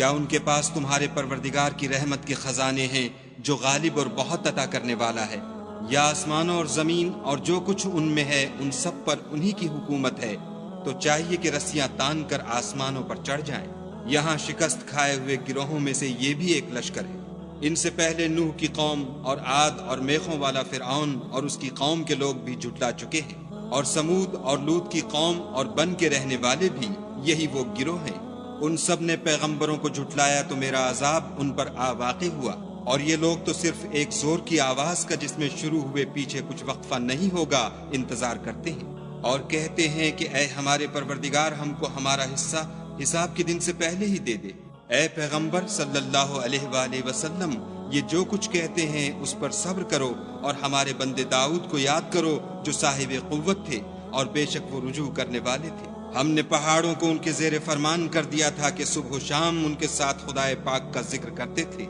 کیا ان کے پاس تمہارے پروردگار کی رحمت کے خزانے ہیں جو غالب اور بہت عطا کرنے والا ہے؟ یا آسمانوں اور زمین اور جو کچھ ان میں ہے ان سب پر انہی کی حکومت ہے، تو چاہیے کہ رسیاں تان کر آسمانوں پر چڑھ جائیں۔ یہاں شکست کھائے ہوئے گروہوں میں سے یہ بھی ایک لشکر ہے۔ ان سے پہلے نوح کی قوم اور عاد اور میخوں والا فرعون اور اس کی قوم کے لوگ بھی جھٹلا چکے ہیں، اور سمود اور لوط کی قوم اور بن کے رہنے والے بھی یہی وہ گروہ ہیں۔ ان سب نے پیغمبروں کو جھٹلایا تو میرا عذاب ان پر آ واقع ہوا، اور یہ لوگ تو صرف ایک زور کی آواز کا جس میں شروع ہوئے پیچھے کچھ وقفہ نہیں ہوگا انتظار کرتے ہیں، اور کہتے ہیں کہ اے ہمارے پروردگار ہم کو ہمارا حصہ حساب کے دن سے پہلے ہی دے دے۔ اے پیغمبر صلی اللہ علیہ وآلہ وسلم، یہ جو کچھ کہتے ہیں اس پر صبر کرو، اور ہمارے بندے داؤد کو یاد کرو جو صاحب قوت تھے اور بے شک وہ رجوع کرنے والے تھے۔ ہم نے پہاڑوں کو ان کے زیر فرمان کر دیا تھا کہ صبح و شام ان کے ساتھ خدائے پاک کا ذکر کرتے تھے۔